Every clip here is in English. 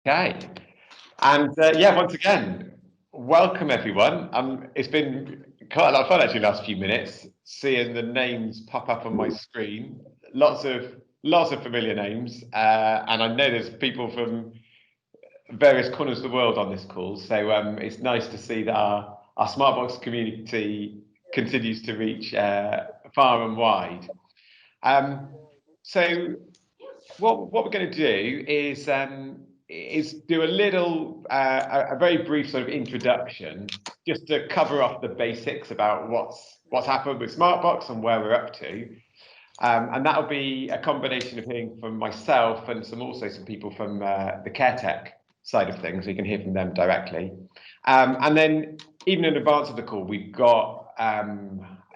Okay, and yeah, once again, welcome everyone. It's been quite a lot of fun actually last few minutes seeing the names pop up on my screen. Lots of familiar names, and I know there's people from various corners of the world on this call. So it's nice to see that our Smartbox community continues to reach far and wide. So what we're going to do is do a little a very brief sort of introduction, just to cover off the basics about what's happened with Smartbox and where we're up to, and that'll be a combination of hearing from myself and some people from the CareTech side of things. So you can hear from them directly, and then even in advance of the call, we've got I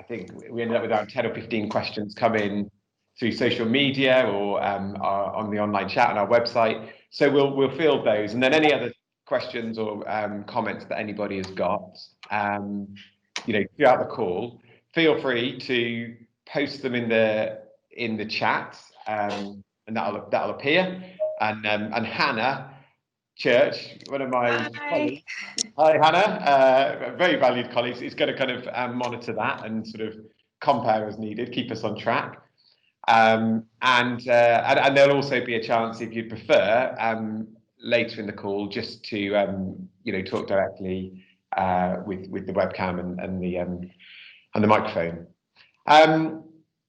think we ended up with around 10 or 15 questions come in through social media or on the online chat on our website. So we'll field those, and then any other questions or comments that anybody has got, throughout the call, feel free to post them in the chat, and that'll appear. And Hannah Church, one of my colleagues. Hi, Hannah, very valued colleagues, is going to kind of monitor that and sort of compare as needed, keep us on track. And there'll also be a chance, if you'd prefer, later in the call, just to talk directly with the webcam and the microphone.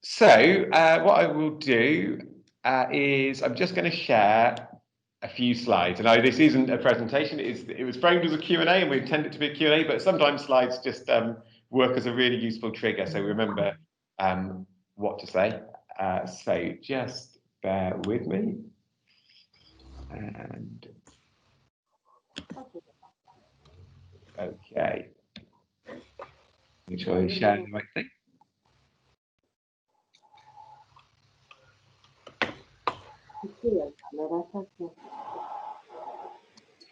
So what I will do is I'm just going to share a few slides. And this isn't a presentation; it was framed as a Q&A, and we intend it to be a Q&A. But sometimes slides just work as a really useful trigger, so remember what to say. So just bear with me. And okay, make sure I share the right thing.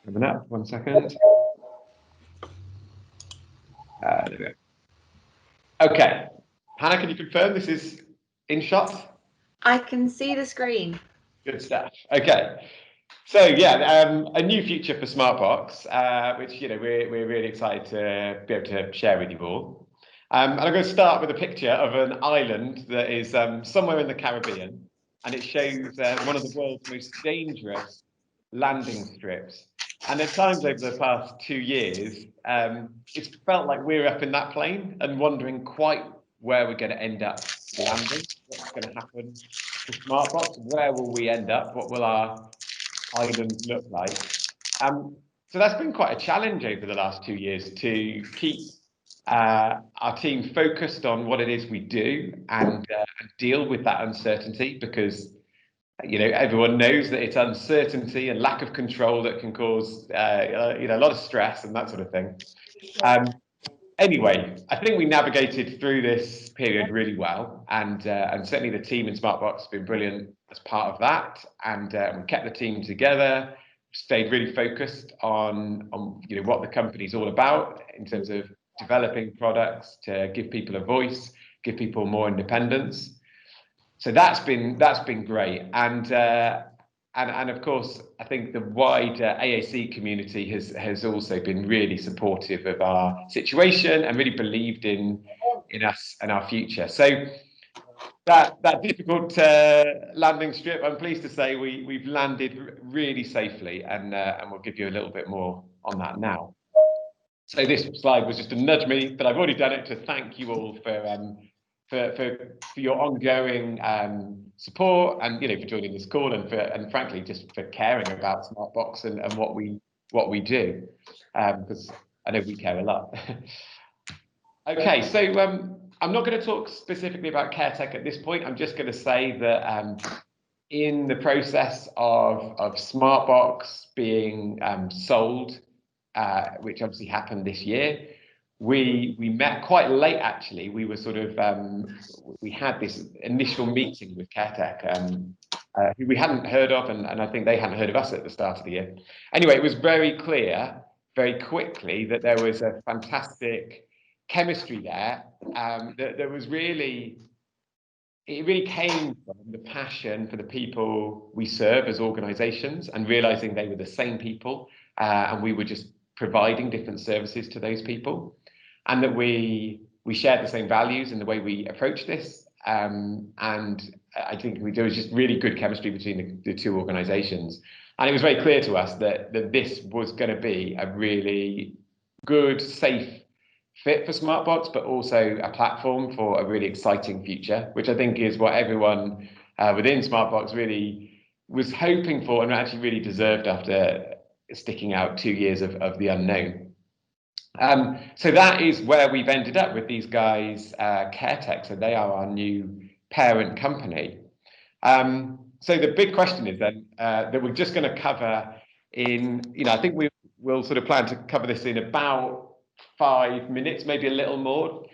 Coming up, 1 second. There we go. Okay, Hannah, can you confirm this is in shot? I can see the screen. Good stuff. Okay, so yeah, a new feature for Smartbox, which we're really excited to be able to share with you all. And I'm going to start with a picture of an island that is somewhere in the Caribbean, and it shows one of the world's most dangerous landing strips. And at times over the past 2 years, it's felt like we're up in that plane and wondering quite where we're going to end up landing, what's going to happen to Smartbox, where will we end up, what will our island look like. So that's been quite a challenge over the last 2 years to keep our team focused on what it is we do and deal with that uncertainty, because everyone knows that it's uncertainty and lack of control that can cause a lot of stress and that sort of thing. Anyway, I think we navigated through this period really well, and certainly the team in Smartbox has been brilliant as part of that, and we kept the team together, stayed really focused on what the company's all about in terms of developing products to give people a voice, give people more independence. So that's been great, and of course, I think the wider AAC community has also been really supportive of our situation and really believed in us and our future. So that difficult landing strip, I'm pleased to say we've landed really safely, and we'll give you a little bit more on that now. So this slide was just to nudge me, but I've already done it to thank you all for your ongoing support, and for joining this call, and frankly just for caring about Smartbox and what we do, because I know we care a lot. Okay, so I'm not going to talk specifically about CareTech at this point. I'm just going to say that in the process of Smartbox being sold, which obviously happened this year, we met quite late, actually. We were sort of we had this initial meeting with CareTech, who we hadn't heard of, and I think they hadn't heard of us at the start of the year. Anyway, it was very clear very quickly that there was a fantastic chemistry there, that was really it really came from the passion for the people we serve as organisations and realising they were the same people, and we were just providing different services to those people, and that we shared the same values in the way we approach this. And I think there was just really good chemistry between the two organisations. And it was very clear to us that this was going to be a really good, safe fit for Smartbox, but also a platform for a really exciting future, which I think is what everyone within Smartbox really was hoping for and actually really deserved after sticking out 2 years of the unknown. So that is where we've ended up with these guys, CareTech. So they are our new parent company. So the big question is then that we're just going to cover in, I think we'll sort of plan to cover this in about 5 minutes, maybe a little more,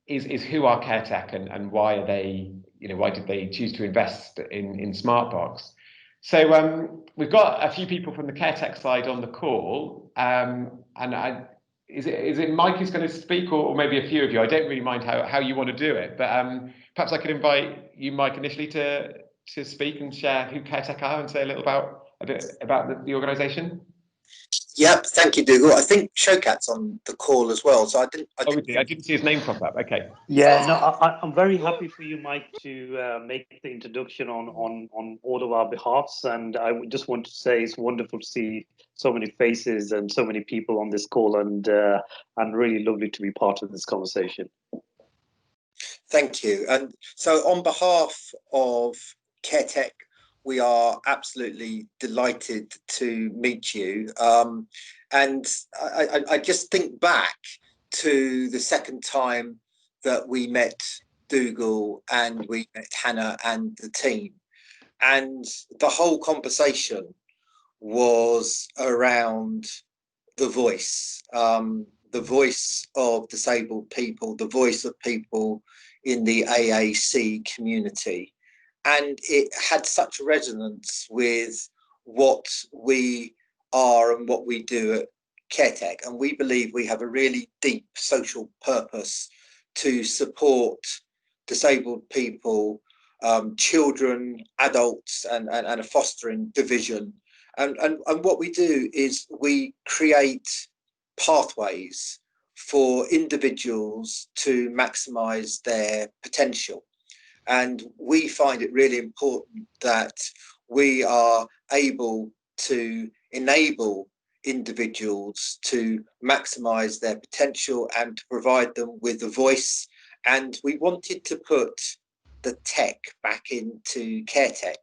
is who are CareTech and why are they, why did they choose to invest in Smartbox? So we've got a few people from the CareTech side on the call, is it Mike who's going to speak, or maybe a few of you? I don't really mind how you want to do it, but perhaps I could invite you, Mike, initially to speak and share who CareTech are and say a bit about the organisation. Yep, thank you, Dougal. I think Shokat's on the call as well, so I didn't see his name pop up. Okay. Yeah, no, I'm very happy for you, Mike, to make the introduction on all of our behalfs, and I just want to say it's wonderful to see so many faces and so many people on this call, and really lovely to be part of this conversation. Thank you. And so on behalf of CareTech, we are absolutely delighted to meet you. And I just think back to the second time that we met Dougal and we met Hannah and the team. And the whole conversation was around the voice of disabled people, the voice of people in the AAC community. And it had such resonance with what we are and what we do at CareTech. And we believe we have a really deep social purpose to support disabled people, children, adults, and a fostering division. And what we do is we create pathways for individuals to maximize their potential. And we find it really important that we are able to enable individuals to maximize their potential and to provide them with a voice. And we wanted to put the tech back into CareTech.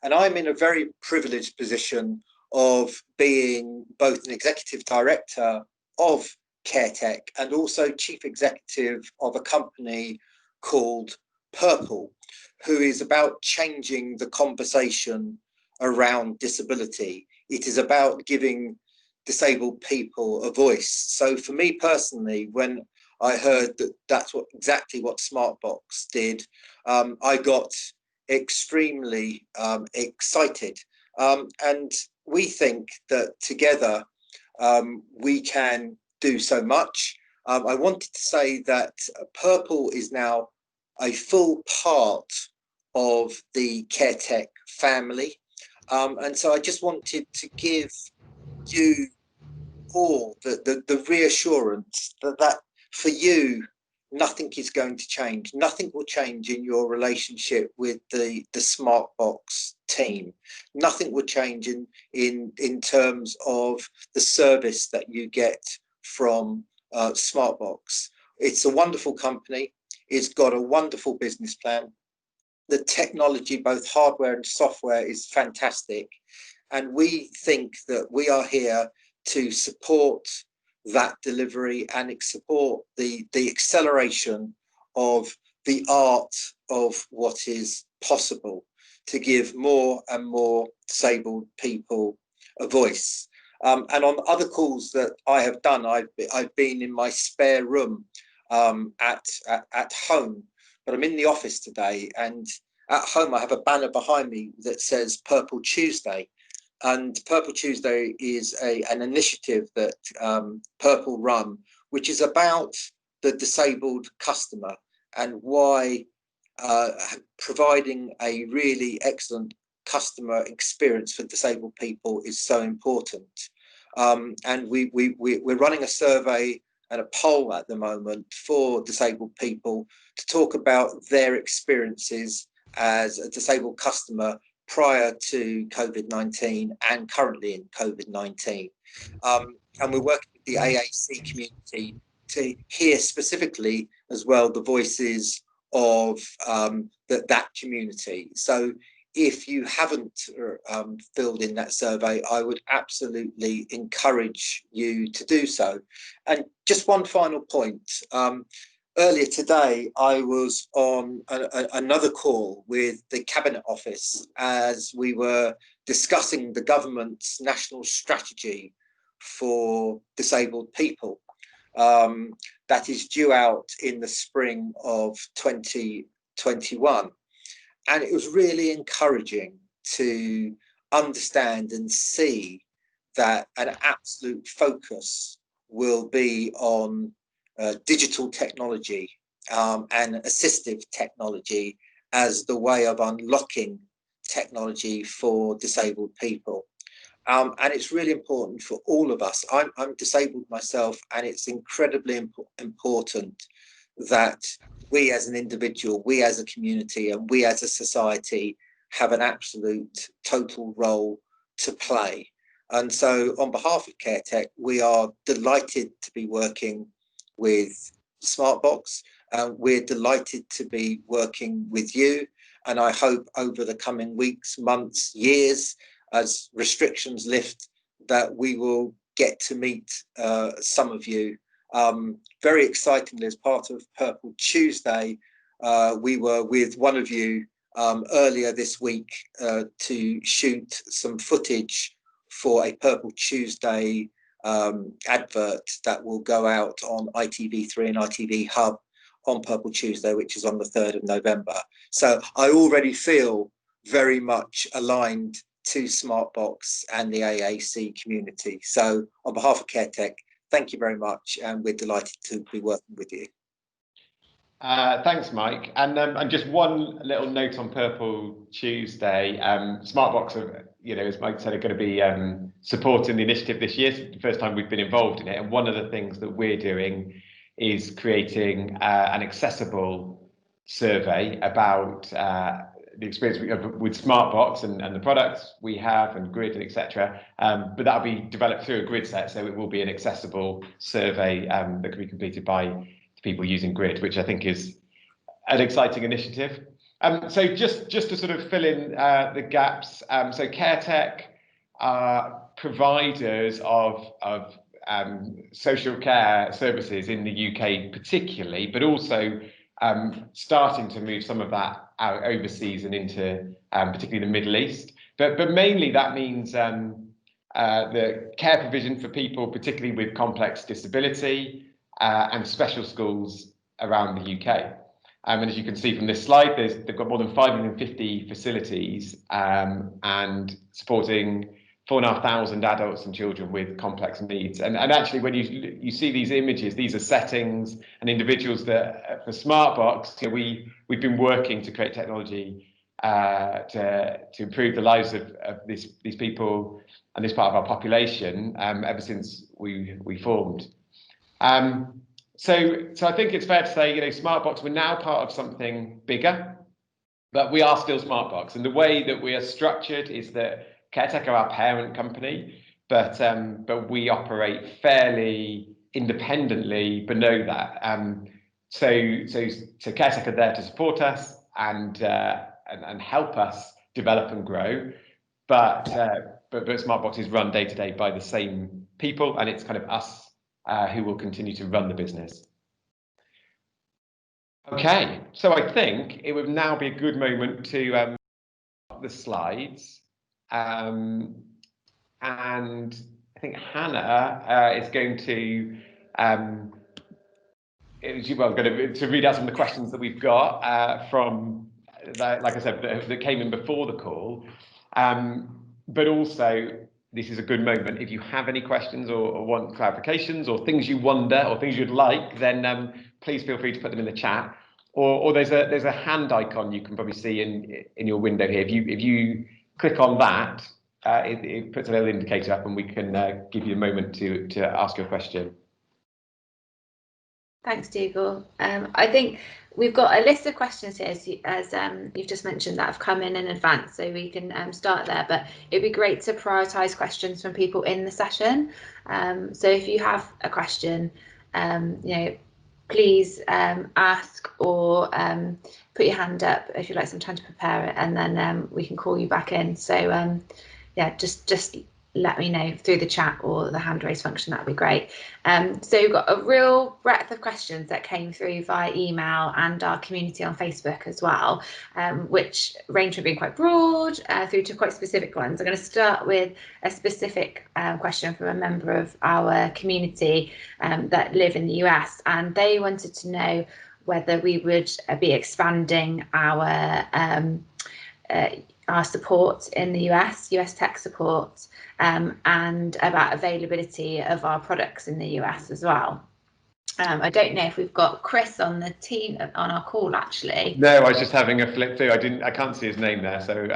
And I'm in a very privileged position of being both an executive director of CareTech and also chief executive of a company called Purple, who is about changing the conversation around disability. It is about giving disabled people a voice. So for me personally, when I heard that that's exactly what Smartbox did, I got extremely excited. And we think that together we can do so much. I wanted to say that Purple is now a full part of the CareTech family. And so I just wanted to give you all the reassurance that for you, nothing is going to change. Nothing will change in your relationship with the Smartbox team. Nothing will change in terms of the service that you get from Smartbox. It's a wonderful company. It's got a wonderful business plan. The technology, both hardware and software, is fantastic. And we think that we are here to support that delivery and support the acceleration of the art of what is possible to give more and more disabled people a voice. And on other calls that I have done, I've been in my spare room at home, but I'm in the office today, and at home I have a banner behind me that says Purple Tuesday. And Purple Tuesday is an initiative that Purple run, which is about the disabled customer and why providing a really excellent customer experience for disabled people is so important. And we're running a survey and a poll at the moment for disabled people to talk about their experiences as a disabled customer prior to COVID-19 and currently in COVID-19. And we're working with the AAC community to hear specifically as well the voices of that community. So if you haven't filled in that survey, I would absolutely encourage you to do so. And just one final point. Earlier today, I was on another call with the Cabinet Office as we were discussing the government's national strategy for disabled people. That is due out in the spring of 2021. And it was really encouraging to understand and see that an absolute focus will be on digital technology and assistive technology as the way of unlocking technology for disabled people. And it's really important for all of us. I'm disabled myself, and it's incredibly important that we as an individual, we as a community, and we as a society have an absolute total role to play. And so on behalf of CareTech, we are delighted to be working with Smartbox. We're delighted to be working with you. And I hope over the coming weeks, months, years, as restrictions lift, that we will get to meet some of you. Very excitingly, as part of Purple Tuesday, we were with one of you earlier this week to shoot some footage for a Purple Tuesday advert that will go out on ITV3 and ITV Hub on Purple Tuesday, which is on the 3rd of November. So I already feel very much aligned to Smartbox and the AAC community. So on behalf of CareTech, thank you very much, and we're delighted to be working with you. Thanks, Mike. And just one little note on Purple Tuesday. Smartbox, as Mike said, are going to be supporting the initiative this year. It's the first time we've been involved in it. And one of the things that we're doing is creating an accessible survey about the experience we have with Smartbox and the products we have and Grid and etc. But that'll be developed through a Grid set, so it will be an accessible survey that can be completed by people using Grid, which I think is an exciting initiative. So just to sort of fill in the gaps, so CareTech are providers of social care services in the UK particularly, but also starting to move some of that out overseas and into particularly the Middle East. But mainly that means the care provision for people, particularly with complex disability, and special schools around the UK. And as you can see from this slide, they've got more than 550 facilities and supporting 4,500 adults and children with complex needs. And actually, when you see these images, these are settings and individuals that, for Smartbox, we've been working to create technology to improve the lives of these people and this part of our population ever since we formed. So I think it's fair to say, Smartbox, we're now part of something bigger, but we are still Smartbox. And the way that we are structured is that CareTech are our parent company, but we operate fairly independently below that. So CareTech are there to support us and help us develop and grow, but Smartbox is run day to day by the same people, and it's kind of us who will continue to run the business. Okay, so I think it would now be a good moment to the slides. And I think Hannah is going to read out some of the questions that we've got from, like I said, that came in before the call. But also, this is a good moment. If you have any questions or want clarifications or things you wonder or things you'd like, then please feel free to put them in the chat. or there's a hand icon you can probably see in your window here. If you click on that, it puts a little indicator up, and we can give you a moment to ask your question. Thanks, Dougal. I think we've got a list of questions here, as you've just mentioned, that have come in advance, so we can start there. But it'd be great to prioritise questions from people in the session. So if you have a question, please ask, or put your hand up if you'd like some time to prepare it, and then we can call you back in. So yeah, just let me know through the chat or the hand raise function. That'd be great. So we've got a real breadth of questions that came through via email and our community on Facebook as well, which range from being quite broad through to quite specific ones. I'm going to start with a specific question from a member of our community that live in the US, and they wanted to know whether we would be expanding our support in the US tech support, and about availability of our products in the US as well. I don't know if we've got Chris on the team on our call actually. No, I was just having a flip through. I can't see his name there, so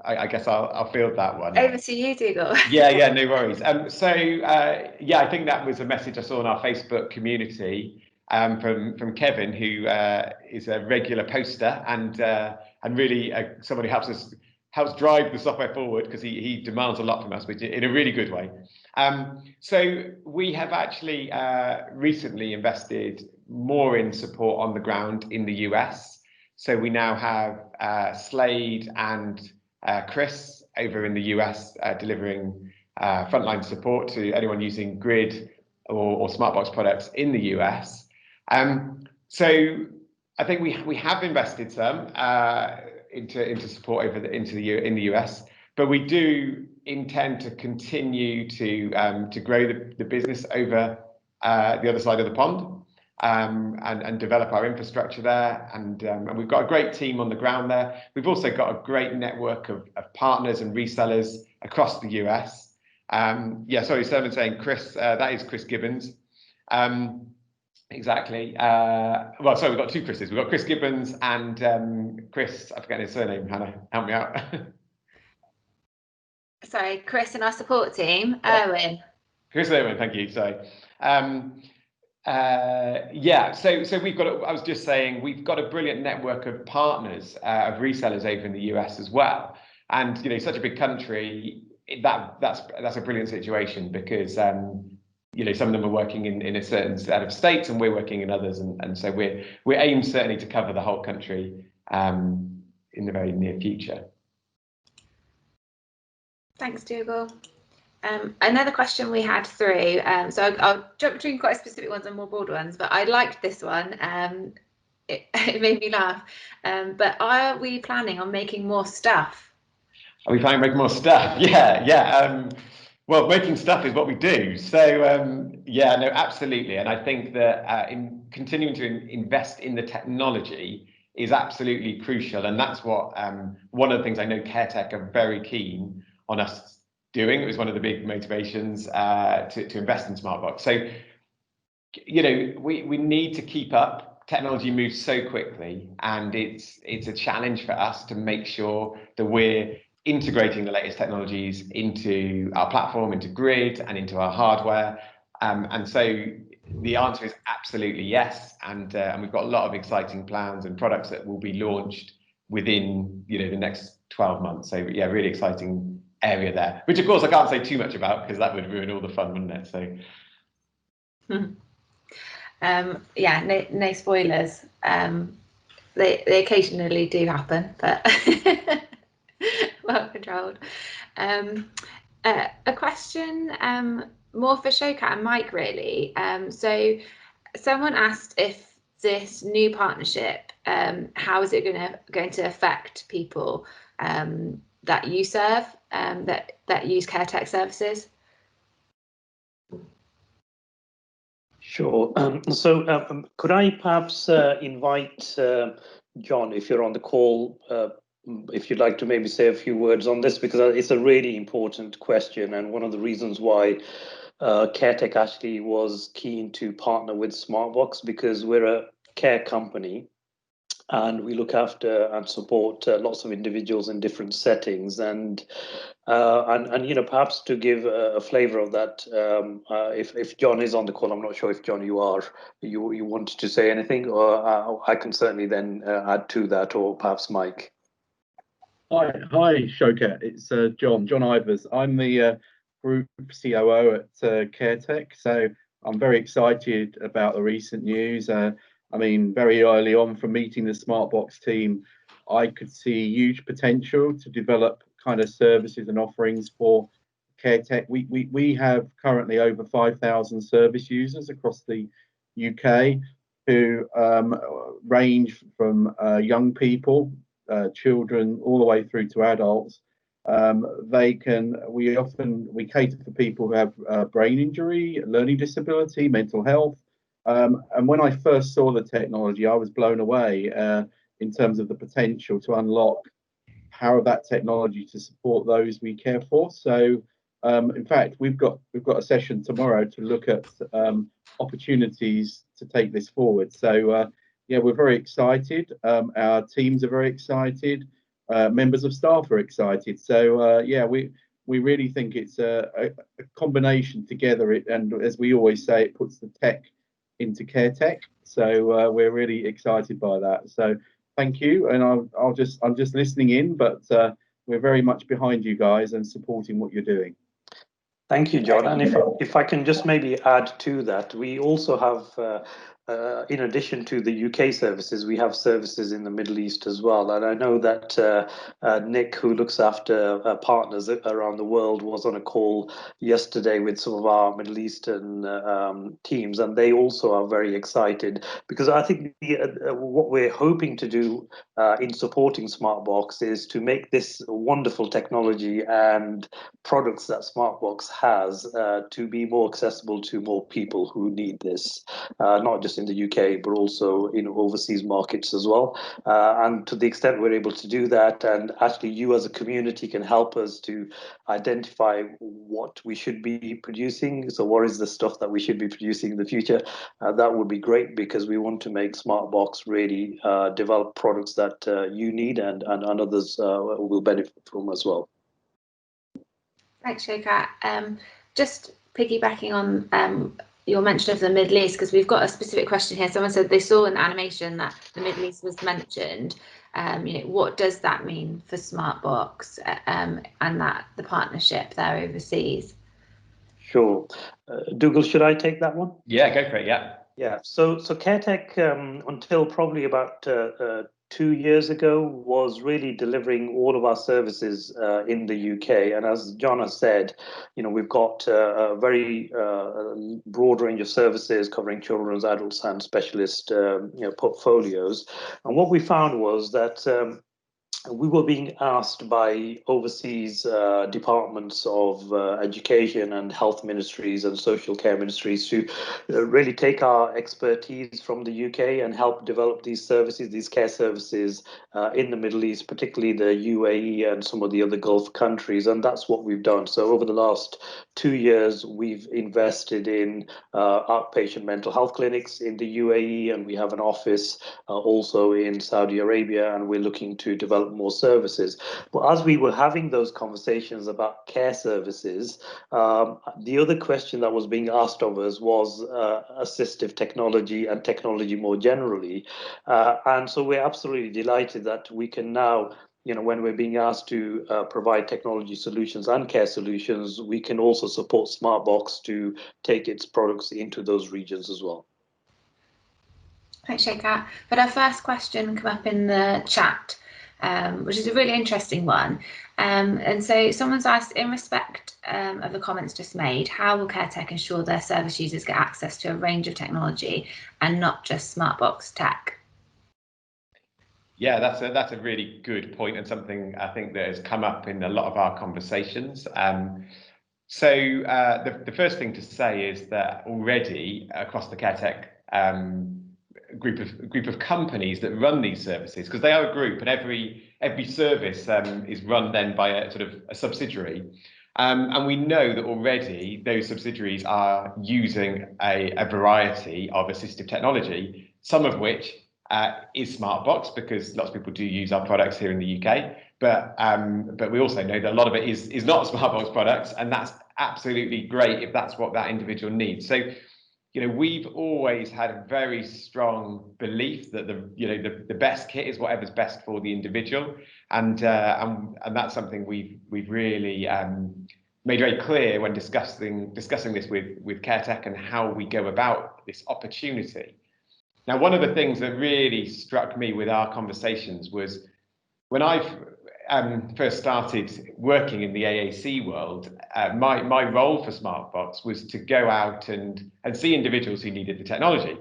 I guess I'll field that one. Over to you, Dougal. Yeah, no worries. Yeah, I think that was a message I saw in our Facebook community from Kevin, who is a regular poster and really someone who helps drive the software forward, because he demands a lot from us, but in a really good way. So we have actually recently invested more in support on the ground in the US. So we now have Slade and Chris over in the US delivering frontline support to anyone using Grid or Smartbox products in the US. So I think we have invested some into support in the US, but we do intend to continue to grow the business over the other side of the pond, and develop our infrastructure there, and we've got a great team on the ground there. We've also got a great network of partners and resellers across the US. Yeah, sorry, someone's saying Chris, that is Chris Gibbons. Exactly. Well, sorry, we've got two Chris's. We've got Chris Gibbons and Chris, I forget his surname, Hannah, help me out. Sorry, Chris and our support team, Erwin. Chris Erwin, thank you, sorry. Yeah, so we've got, I was just saying, we've got a brilliant network of partners, of resellers over in the US as well. And, you know, such a big country, that's a brilliant situation, because you know, some of them are working in a certain set of states, and we're working in others, and so we're aimed certainly to cover the whole country in the very near future. Thanks, Dougal. Another question we had through, so I'll jump between quite specific ones and more broad ones, but I liked this one. It made me laugh. But are we planning on making more stuff? Are we planning to make more stuff? Yeah. Well, making stuff is what we do. So yeah, no, absolutely. And I think that in continuing to invest in the technology is absolutely crucial. And that's what one of the things I know CareTech are very keen on us doing. It was one of the big motivations to invest in Smartbox. So, you know, we need to keep up. Technology moves so quickly, and it's a challenge for us to make sure that we're integrating the latest technologies into our platform, into Grid, and into our hardware. And so the answer is absolutely yes. And we've got a lot of exciting plans and products that will be launched within, you know, the next 12 months. So yeah, really exciting area there, which of course I can't say too much about, because that would ruin all the fun, wouldn't it? So yeah, no spoilers. They occasionally do happen, but well controlled. A question more for Shokat and Mike, really. So someone asked if this new partnership, how is it going to affect people that you serve, that use CareTech services? Sure. So could I perhaps invite John, if you're on the call, if you'd like to maybe say a few words on this, because it's a really important question, and one of the reasons why CareTech actually was keen to partner with Smartbox, because we're a care company, and we look after and support lots of individuals in different settings. And perhaps to give a flavour of that, if John is on the call, I'm not sure if John you wanted to say anything, or I can certainly then add to that, or perhaps Mike. Hi, Shokat. It's John Ivers. I'm the group COO at CareTech. So I'm very excited about the recent news. I mean, very early on from meeting the Smartbox team, I could see huge potential to develop kind of services and offerings for CareTech. We have currently over 5,000 service users across the UK who range from young people, children, all the way through to adults. We cater for people who have brain injury, learning disability, mental health. And when I first saw the technology, I was blown away in terms of the potential to unlock how that technology to support those we care for. So, in fact, we've got a session tomorrow to look at opportunities to take this forward. So, yeah, we're very excited. Our teams are very excited. Members of staff are excited. So, yeah, we really think it's a combination together. And as we always say, it puts the tech into CareTech. So we're really excited by that. So thank you. And I'm just listening in, but we're very much behind you guys and supporting what you're doing. Thank you, John. And if I can just maybe add to that, we also have, in addition to the UK services, we have services in the Middle East as well. And I know that Nick, who looks after partners around the world, was on a call yesterday with some of our Middle Eastern teams, and they also are very excited, because I think what we're hoping to do in supporting Smartbox is to make this wonderful technology and products that Smartbox has to be more accessible to more people who need this, not just in the UK, but also in overseas markets as well. And to the extent we're able to do that, and actually you as a community can help us to identify what we should be producing. So what is the stuff that we should be producing in the future? That would be great, because we want to make Smartbox really develop products that you need and others will benefit from as well. Thanks, Shokat. Just piggybacking on your mention of the Middle East, because we've got a specific question here. Someone said they saw in the animation that the Middle East was mentioned. What does that mean for Smartbox and that the partnership there overseas? Sure. Dougal, should I take that one? Yeah, go for it. Yeah. Yeah. So CareTech, until probably about 2 years ago, was really delivering all of our services in the UK. And as John has said, we've got a very broad range of services covering children's, adults, and specialist portfolios. And what we found was that we were being asked by overseas departments of education and health ministries and social care ministries to really take our expertise from the UK and help develop these services, these care services in the Middle East, particularly the UAE and some of the other Gulf countries. And that's what we've done. So over the last 2 years, we've invested in outpatient mental health clinics in the UAE, and we have an office also in Saudi Arabia, and we're looking to develop more services. But as we were having those conversations about care services, the other question that was being asked of us was assistive technology and technology more generally. And so we're absolutely delighted that we can now, when we're being asked to provide technology solutions and care solutions, we can also support Smartbox to take its products into those regions as well. Thanks, Shokat. But our first question come up in the chat, which is a really interesting one. And so someone's asked, in respect of the comments just made, how will CareTech ensure their service users get access to a range of technology and not just Smartbox tech? Yeah, that's a really good point, and something I think that has come up in a lot of our conversations. So the first thing to say is that already across the CareTech group of companies that run these services, because they are a group, and every service is run then by a sort of a subsidiary, and we know that already those subsidiaries are using a variety of assistive technology, some of which is Smartbox, because lots of people do use our products here in the UK. But we also know that a lot of it is not Smartbox products, and that's absolutely great if that's what that individual needs. So, you know, we've always had a very strong belief that the best kit is whatever's best for the individual, and that's something we've really made very clear when discussing this with CareTech and how we go about this opportunity. Now, one of the things that really struck me with our conversations was when I first started working in the AAC world, my role for Smartbox was to go out and see individuals who needed the technology.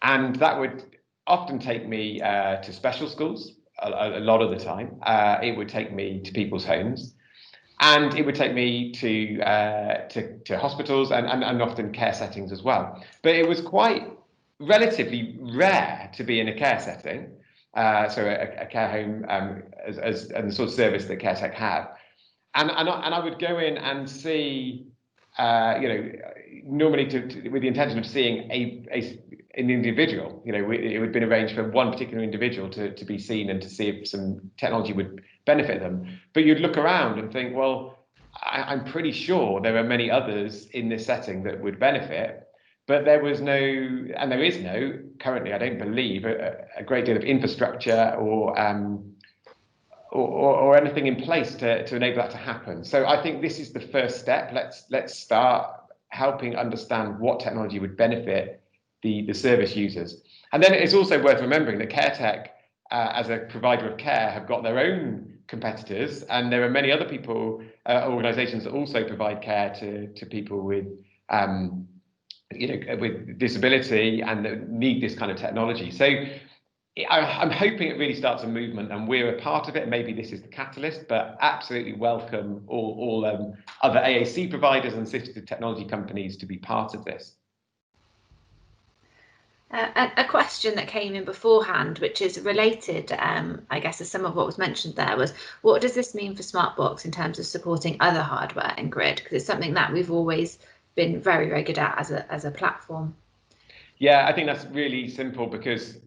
And that would often take me to special schools a lot of the time. It would take me to people's homes. And it would take me to hospitals and often care settings as well. But it was quite relatively rare to be in a care setting. So a care home as the sort of service that CareTech have, and I would go in and see, normally with the intention of seeing an individual. It would have been arranged for one particular individual to be seen and to see if some technology would benefit them. But you'd look around and think, well, I'm pretty sure there are many others in this setting that would benefit. But there was no, and there is no, currently, I don't believe, a great deal of infrastructure or anything in place to enable that to happen. So I think this is the first step. Let's start helping understand what technology would benefit the service users. And then it's also worth remembering that CareTech, as a provider of care, have got their own competitors, and there are many other organisations that also provide care to people with with disability and that need this kind of technology. So I'm hoping it really starts a movement, and we're a part of it. Maybe this is the catalyst, but absolutely welcome all other AAC providers and assistive technology companies to be part of this. A question that came in beforehand, which is related, I guess, to some of what was mentioned there, was what does this mean for Smartbox in terms of supporting other hardware in grid? Because it's something that we've always been very, very good at as a platform. Yeah, I think that's really simple, because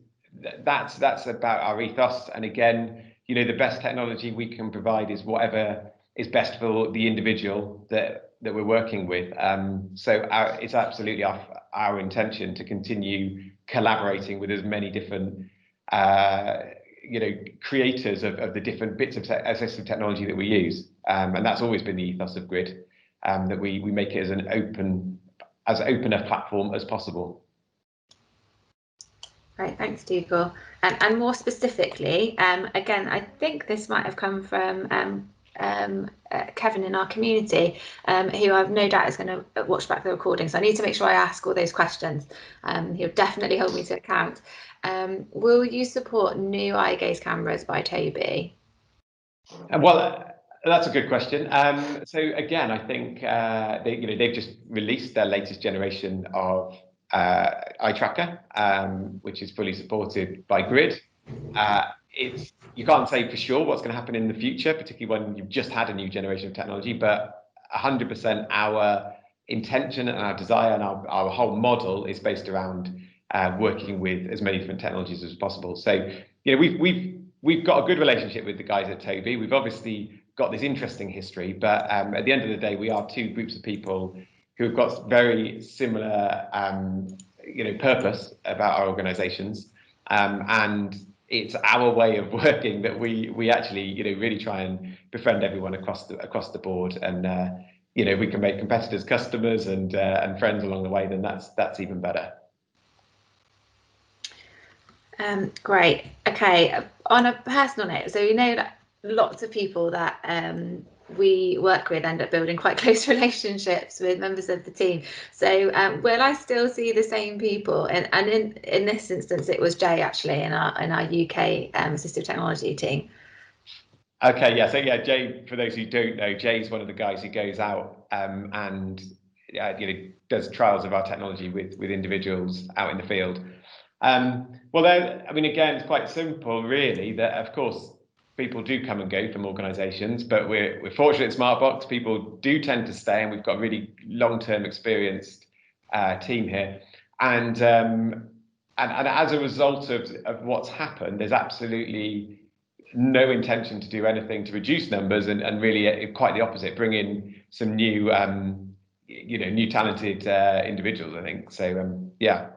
that's about our ethos. And again, the best technology we can provide is whatever is best for the individual that we're working with. So it's absolutely our intention to continue collaborating with as many different creators of the different bits of assistive technology that we use. And that's always been the ethos of Grid. That we make it as open a platform as possible. Right, thanks, Dougal. And more specifically, again, I think this might have come from Kevin in our community, who I've no doubt is going to watch back the recording. So I need to make sure I ask all those questions. He'll definitely hold me to account. Will you support new eye gaze cameras by Tobii? Well, that's a good question. So again, I think they've just released their latest generation of eye tracker, which is fully supported by Grid. You can't say for sure what's going to happen in the future, particularly when you've just had a new generation of technology, but 100% our intention and our desire and our whole model is based around working with as many different technologies as possible. So we've got a good relationship with the guys at Tobii. We've obviously got this interesting history, but at the end of the day, we are two groups of people who have got very similar purpose about our organizations, and it's our way of working that we actually really try and befriend everyone across the board, and if we can make competitors customers and friends along the way, then that's even better. Great. Okay, on a personal note, so that lots of people that we work with end up building quite close relationships with members of the team. So will I still see the same people? And in this instance, it was Jay actually in our UK assistive technology team. Okay, yeah. So yeah, Jay, for those who don't know, Jay's one of the guys who goes out and does trials of our technology with individuals out in the field. Well, again, it's quite simple, really. That of course people do come and go from organisations, but we're fortunate at Smartbox. People do tend to stay, and we've got a really long-term experienced team here. And and as a result of what's happened, there's absolutely no intention to do anything to reduce numbers, and really quite the opposite, bring in some new, new talented individuals, I think. So, yeah.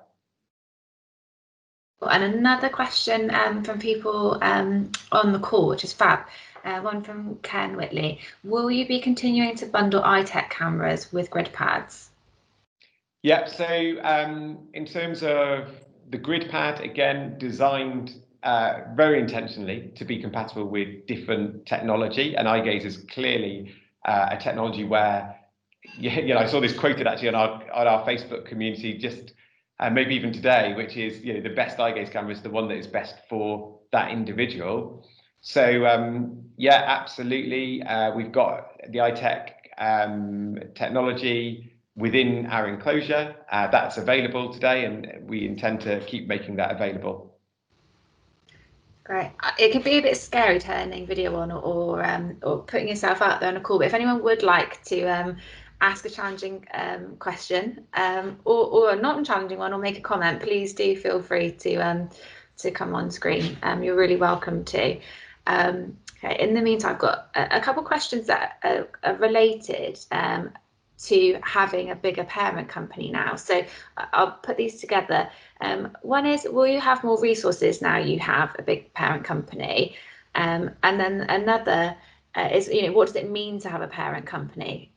And another question from people on the call, which is fab. One from Ken Whitley. Will you be continuing to bundle iTech cameras with grid pads? Yeah, so in terms of the grid pad, again, designed very intentionally to be compatible with different technology, and eye gaze is clearly a technology where, I saw this quoted actually on our Facebook community just maybe even today, which is, the best eye gaze camera is the one that is best for that individual. So yeah, absolutely, we've got the iTech technology within our enclosure that's available today, and we intend to keep making that available. Great. It can be a bit scary turning video on or putting yourself out there on a call, but if anyone would like to ask a challenging question or a not challenging one, or make a comment, please do feel free to come on screen. You're really welcome to. Okay. In the meantime, I've got a couple of questions that are related to having a bigger parent company now. So I'll put these together. One is, will you have more resources now you have a big parent company? And then another is, what does it mean to have a parent company?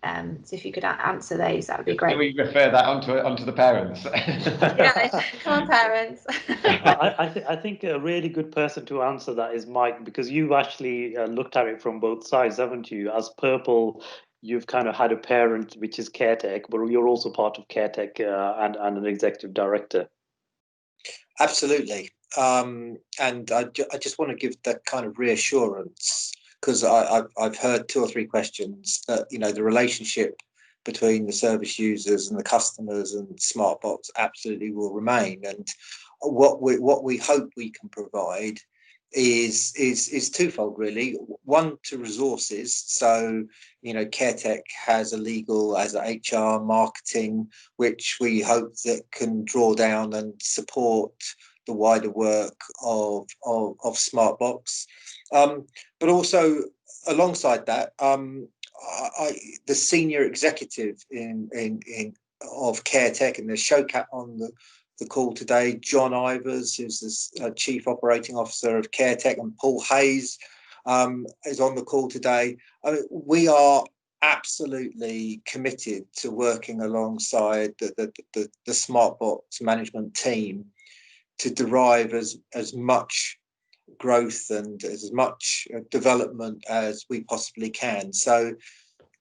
So if you could answer those, that would be great. Can we refer that onto the parents? Yeah, come on, parents. I think a really good person to answer that is Mike, because you've actually looked at it from both sides, haven't you? As Purple, you've kind of had a parent, which is CareTech, but you're also part of CareTech and an executive director. Absolutely. And I just want to give that kind of reassurance, because I've heard 2 or 3 questions that, the relationship between the service users and the customers and Smartbox absolutely will remain. And what we hope we can provide is twofold, really. One, to resources. So, CareTech has a legal, as a HR, marketing, which we hope that can draw down and support the wider work of Smartbox. But also alongside that, the senior executive of CareTech, and there's Shokat on the call today, John Ivers, who's the Chief Operating Officer of CareTech, and Paul Hawes is on the call today. We are absolutely committed to working alongside the Smartbox management team to derive as much growth and as much development as we possibly can. So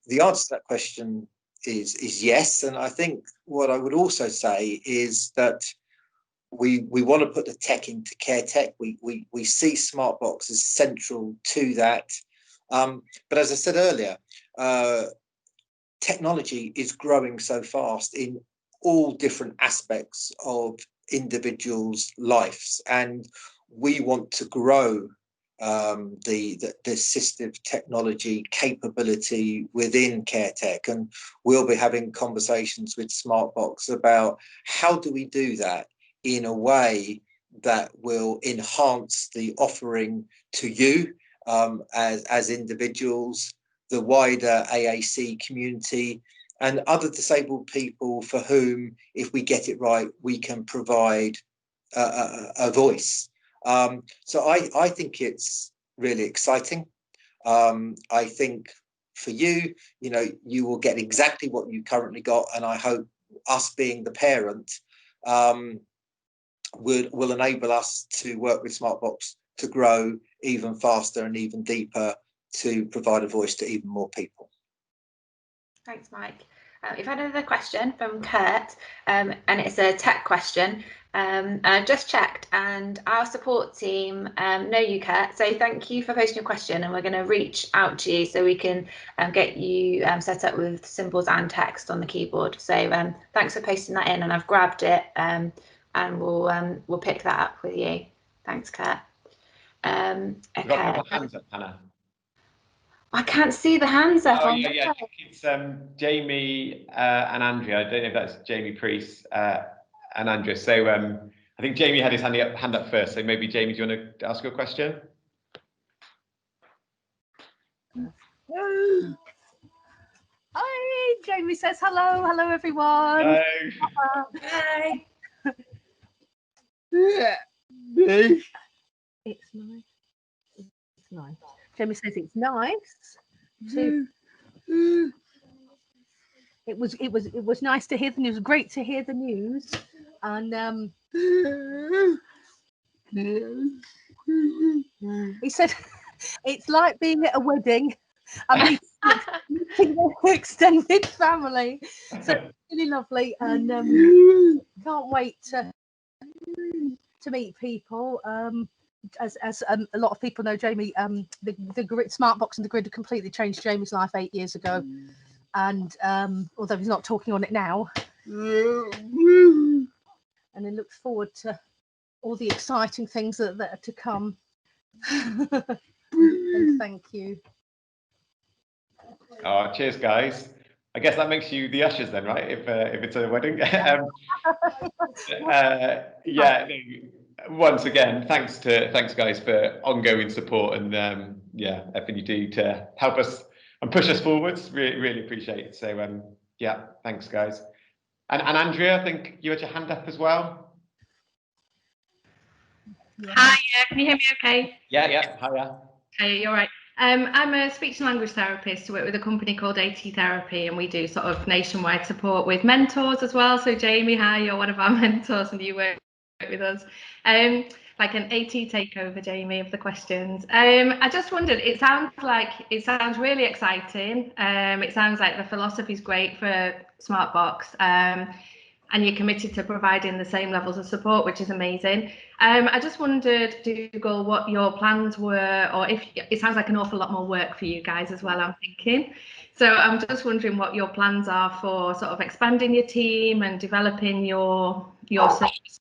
the answer to that question is yes. And I think what I would also say is that we want to put the tech into CareTech. We see Smartbox as central to that. But as I said earlier, technology is growing so fast in all different aspects of individuals' lives, and we want to grow the assistive technology capability within CareTech, and we'll be having conversations with Smartbox about how do we do that in a way that will enhance the offering to you as individuals, the wider AAC community, and other disabled people for whom, if we get it right, we can provide a voice. So I think it's really exciting. I think for you, you will get exactly what you currently got, and I hope us being the parent will enable us to work with Smartbox to grow even faster and even deeper, to provide a voice to even more people. Thanks, Mike. We've had another question from Kurt, and it's a tech question. And I've just checked, and our support team know you, Kurt. So thank you for posting your question, and we're going to reach out to you so we can get you set up with symbols and text on the keyboard. So thanks for posting that in, and I've grabbed it, and we'll pick that up with you. Thanks, Kurt. Okay. Hands up, Hannah. I can't see the hands up. Oh, yeah. I think it's Jamie and Andrea. I don't know if that's Jamie Priest and Andrea. So I think Jamie had his hand up first, so maybe Jamie, do you want to ask your question? Hi, Jamie says hello. Hello, everyone. Hello. Hi. It's nice. It's nice. Jamie says it's nice. It was nice to hear the news. Great to hear the news, and he said it's like being at a wedding. I meeting the extended family. So it's really lovely, and can't wait to meet people. As a lot of people know, Jamie, the grid, Smartbox and the grid have completely changed Jamie's life 8 years ago. And although he's not talking on it now, and he looks forward to all the exciting things that are to come. And thank you. Oh, cheers, guys. I guess that makes you the ushers then, right? If it's a wedding. Yeah. Once again, thanks guys for ongoing support and yeah, everything you do to help us and push us forwards. Really appreciate it. So yeah, thanks guys. And Andrea, I think you had your hand up as well. Hi, can you hear me okay? Yeah, hiya. Hey, you're right. I'm a speech and language therapist. I work with a company called AT Therapy, and we do sort of nationwide support with mentors as well. So Jamie, hi, you're one of our mentors and you work with us. Like an AT takeover, Jamie, of the questions. I just wondered, it sounds really exciting. It sounds like the philosophy is great for Smartbox. And you're committed to providing the same levels of support, which is amazing. I just wondered, Dougal, what your plans were, or if it sounds like an awful lot more work for you guys as well, I'm thinking. So I'm just wondering what your plans are for sort of expanding your team and developing your services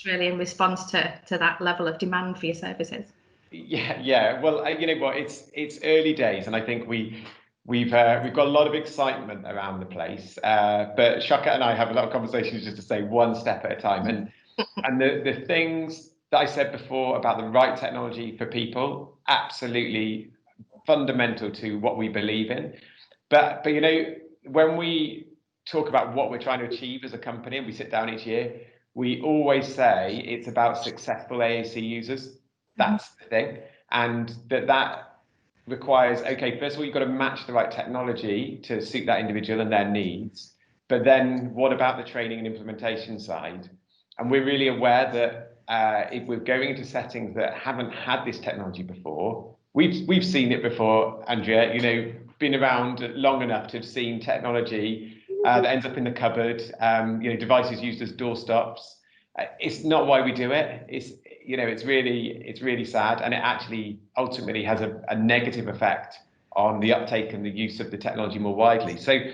really in response to that level of demand for your services. Yeah. Well, you know what, it's early days, and I think we've got a lot of excitement around the place, but Shokat and I have a lot of conversations just to say one step at a time, and the things that I said before about the right technology for people, absolutely fundamental to what we believe in. But you know, when we talk about what we're trying to achieve as a company and we sit down each year, we always say it's about successful AAC users. That's the thing, and that requires, okay, first of all, you've got to match the right technology to suit that individual and their needs. But then what about the training and implementation side? And we're really aware that if we're going into settings that haven't had this technology before, we've seen it before, Andrea, you know, been around long enough to have seen technology that ends up in the cupboard, you know, devices used as doorstops. It's not why we do it. It's really sad, and it actually ultimately has a negative effect on the uptake and the use of the technology more widely. So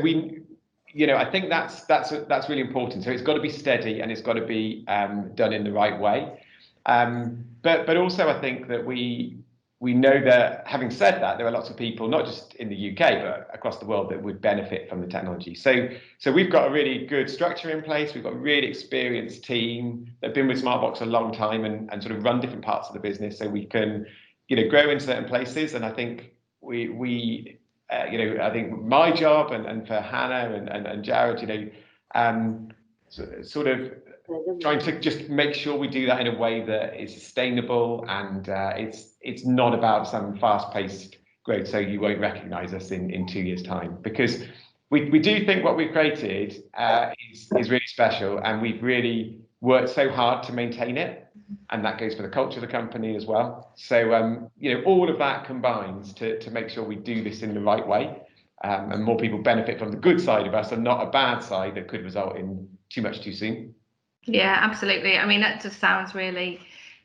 we, you know, I think that's really important. So it's got to be steady and it's got to be done in the right way. But also I think that we know that, having said that, there are lots of people, not just in the UK, but across the world, that would benefit from the technology. So we've got a really good structure in place. We've got a really experienced team that have been with Smartbox a long time and sort of run different parts of the business, so we can, you know, grow in certain places. And I think we you know, I think my job and for Hannah and Jared, you know, sort of trying to just make sure we do that in a way that is sustainable, and it's not about some fast-paced growth so you won't recognize us in 2 years' time, because we do think what we've created is really special, and we've really worked so hard to maintain it, and that goes for the culture of the company as well. So you know, all of that combines to make sure we do this in the right way, and more people benefit from the good side of us and not a bad side that could result in too much too soon. Yeah, absolutely. I mean, that just sounds really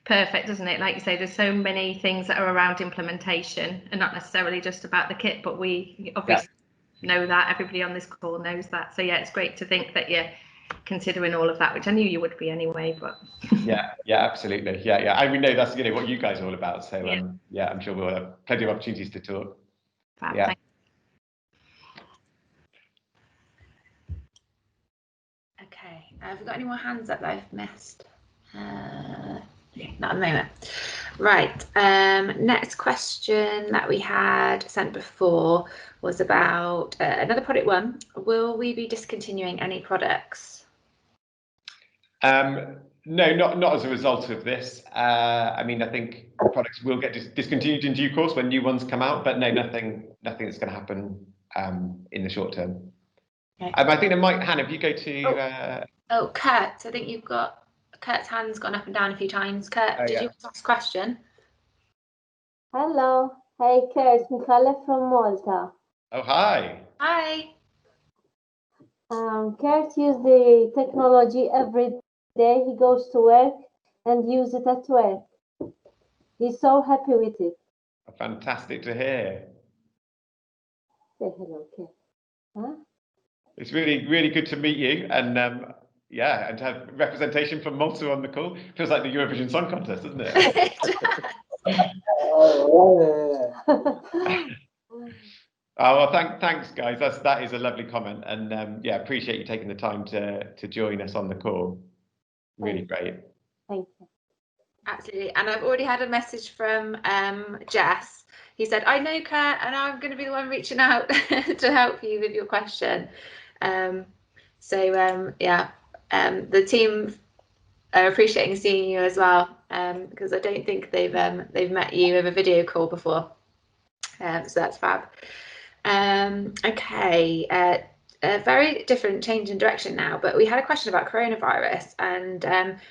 perfect, doesn't it? Like you say, there's so many things that are around implementation and not necessarily just about the kit, but we obviously know that, everybody on this call knows that. So yeah, it's great to think that you're considering all of that, which I knew you would be anyway, but yeah, absolutely. Yeah. I mean, no, that's, you know, what you guys are all about. So yeah, I'm sure we'll have plenty of opportunities to talk. Fab, yeah. Okay, have we got any more hands up that I've missed? Not a moment. Right. Next question that we had sent before was about another product one. Will we be discontinuing any products? No, not as a result of this. I mean, I think products will get discontinued in due course when new ones come out, but no, nothing that's going to happen in the short term. Okay. I think it might, Hannah, if you go to... Kurt, I think you've got... Kurt's hand's gone up and down a few times. Kurt, did you ask a question? Hello. Hey, Kurt. It's Michele from Malta. Oh, hi. Hi. Kurt uses the technology every day. He goes to work and uses it at work. He's so happy with it. Fantastic to hear. Say hello, Kurt. Huh? It's really good to meet you, and yeah, and to have representation from Malta on the call. Feels like the Eurovision Song Contest, doesn't it? Oh, well, thanks, guys. That is a lovely comment, and yeah, appreciate you taking the time to join us on the call. Really great. Thank you. Absolutely, and I've already had a message from Jess. He said, "I know Kurt, and I'm going to be the one reaching out to help you with your question." Yeah, the team are appreciating seeing you as well, because I don't think they've met you over video call before. So that's fab. Okay, a very different change in direction now, but we had a question about coronavirus, and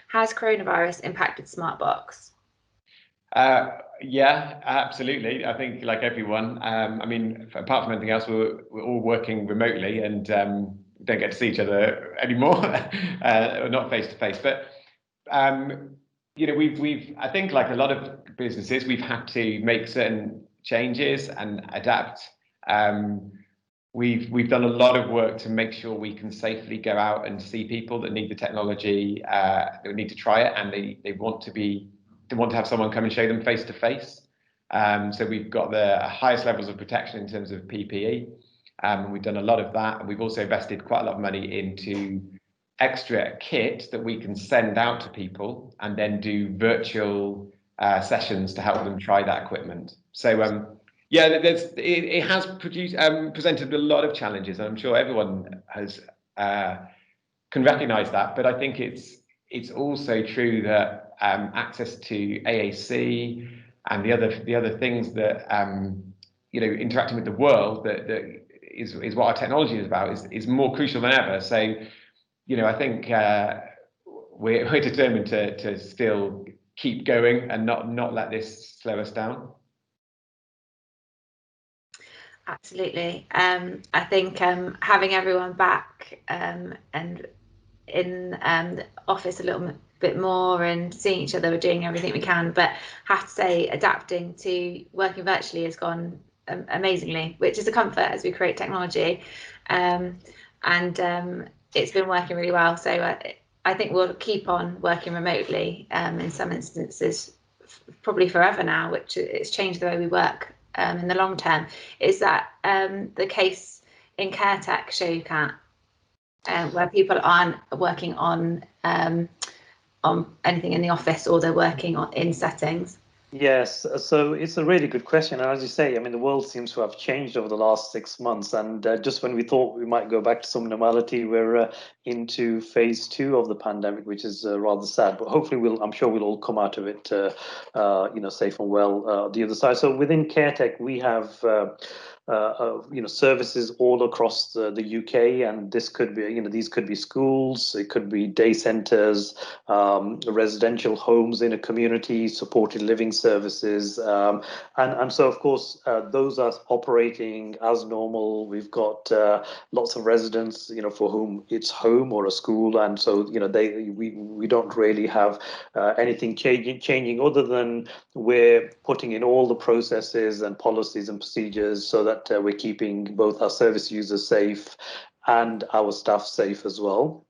has coronavirus impacted Smartbox? Yeah, absolutely. I think, like everyone, I mean, apart from anything else, we're all working remotely and don't get to see each other anymore, not face to face. But you know, we've I think, like a lot of businesses, we've had to make certain changes and adapt. We've done a lot of work to make sure we can safely go out and see people that need the technology, that need to try it, and they want to have someone come and show them face to face. So we've got the highest levels of protection in terms of PPE. We've done a lot of that, and we've also invested quite a lot of money into extra kit that we can send out to people and then do virtual sessions to help them try that equipment. So yeah, it has presented a lot of challenges, and I'm sure everyone has can recognise that. But I think it's also true that access to AAC and the other things that you know, interacting with the world that is what our technology is about is more crucial than ever. So you know, I think we're determined to still keep going and not let this slow us down. Absolutely. I think having everyone back and in the office a little bit more and seeing each other, we're doing everything we can, but have to say adapting to working virtually has gone amazingly, which is a comfort as we create technology, and it's been working really well. So I think we'll keep on working remotely in some instances, probably forever now, which it's changed the way we work in the long term. Is that the case in CareTech, Shokat, where people aren't working on anything in the office, or they're working in settings? Yes, so it's a really good question. And as you say, I mean, the world seems to have changed over the last 6 months. And just when we thought we might go back to some normality, we're into phase 2 of the pandemic, which is rather sad. But hopefully, I'm sure we'll all come out of it, you know, safe and well the other side. So within CareTech, we have you know, services all across the UK, and this could be, you know, these could be schools, it could be day centres, residential homes in a community, supported living services, and so of course those are operating as normal. We've got lots of residents, you know, for whom it's home or a school, and so, you know, we don't really have anything changing other than we're putting in all the processes and policies and procedures so that we're keeping both our service users safe and our staff safe as well.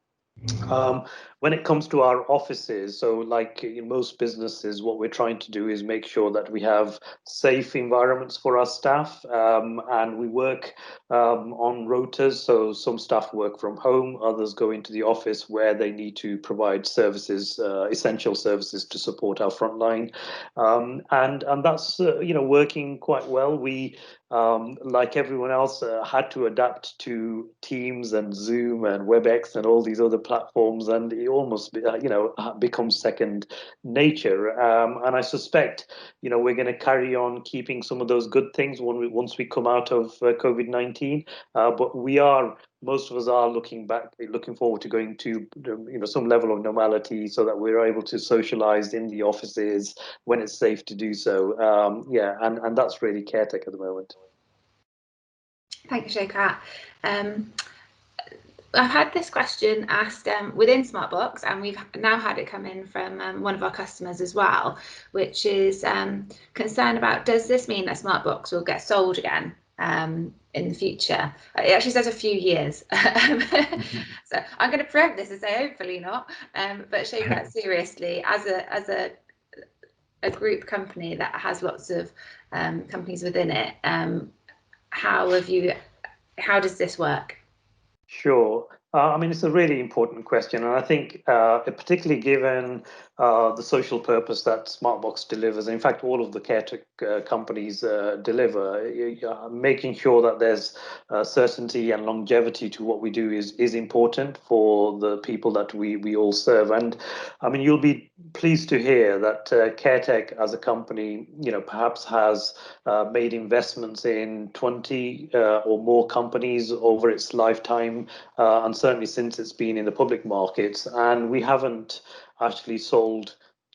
when it comes to our offices, so like in most businesses, what we're trying to do is make sure that we have safe environments for our staff, and we work on rotas. So some staff work from home, others go into the office where they need to provide services, essential services to support our frontline, and that's working quite well. We like everyone else, had to adapt to Teams and Zoom and WebEx and all these other platforms, and it almost becomes second nature. And I suspect we're going to carry on keeping some of those good things once we come out of COVID-19. But most of us are looking forward to going to some level of normality, so that we're able to socialize in the offices when it's safe to do so. And that's really CareTech at the moment. Thanks, Shokat. I've had this question asked within Smartbox, and we've now had it come in from one of our customers as well, which is concern about, does this mean that Smartbox will get sold again in the future? It actually says a few years. So I'm going to preempt this and say hopefully not. But Shokat, seriously, as a group company that has lots of companies within it, how does this work? Sure. I mean, it's a really important question, and I think particularly given the social purpose that Smartbox delivers, in fact, all of the CareTech companies deliver, making sure that there's certainty and longevity to what we do is important for the people that we all serve. And I mean, you'll be pleased to hear that CareTech as a company, perhaps has made investments in 20 or more companies over its lifetime, and certainly since it's been in the public markets, and we haven't actually sold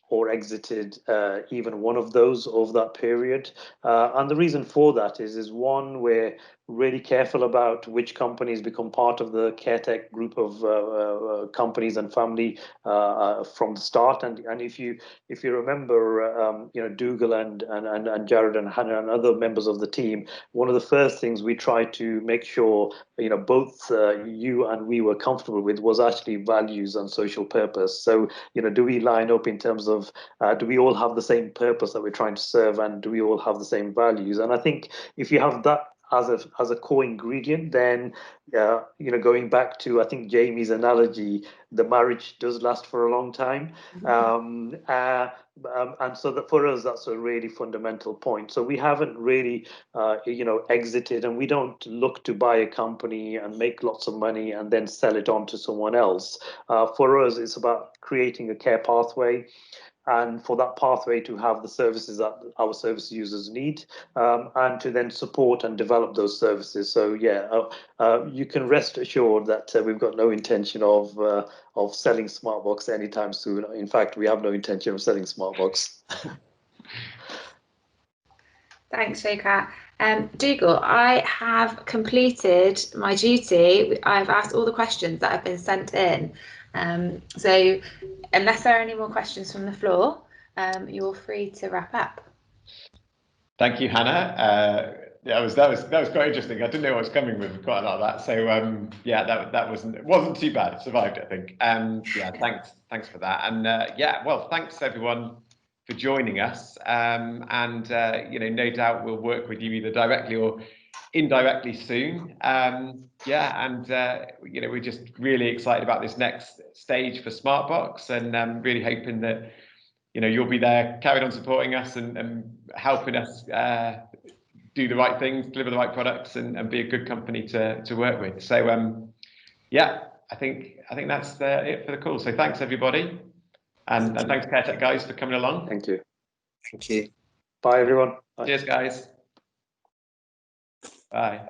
or exited even one of those over that period. And the reason for that is one, we're really careful about which companies become part of the CareTech group of companies and family from the start. And if you remember, Dougal and Jared and Hannah and other members of the team, one of the first things we tried to make sure both you and we were comfortable with was actually values and social purpose. So do we line up in terms of do we all have the same purpose that we're trying to serve, and do we all have the same values? And I think if you have that as a core ingredient, then going back to, I think, Jamie's analogy, the marriage does last for a long time. And so that for us, that's a really fundamental point. So we haven't really exited, and we don't look to buy a company and make lots of money and then sell it on to someone else. For us, it's about creating a care pathway, and for that pathway to have the services that our service users need, and to then support and develop those services. So you can rest assured that we've got no intention of selling Smartbox anytime soon. In fact, we have no intention of selling Smartbox. Thanks, Shokat. Dougal, I have completed my duty. I've asked all the questions that have been sent in. So unless there are any more questions from the floor, you're free to wrap up. Thank you, Hannah. That was quite interesting. I didn't know what was coming with quite a lot of that. So it wasn't too bad. It survived, I think. Thanks for that. And well, thanks everyone for joining us. No doubt we'll work with you either directly or indirectly soon. We're just really excited about this next stage for Smartbox, and really hoping that you'll be there carrying on supporting us and helping us do the right things, deliver the right products, and be a good company to work with. So I think that's it for the call. So thanks everybody, and thanks CareTech guys for coming along. Thank you. Thank you. Bye everyone. Bye. Cheers guys. Bye.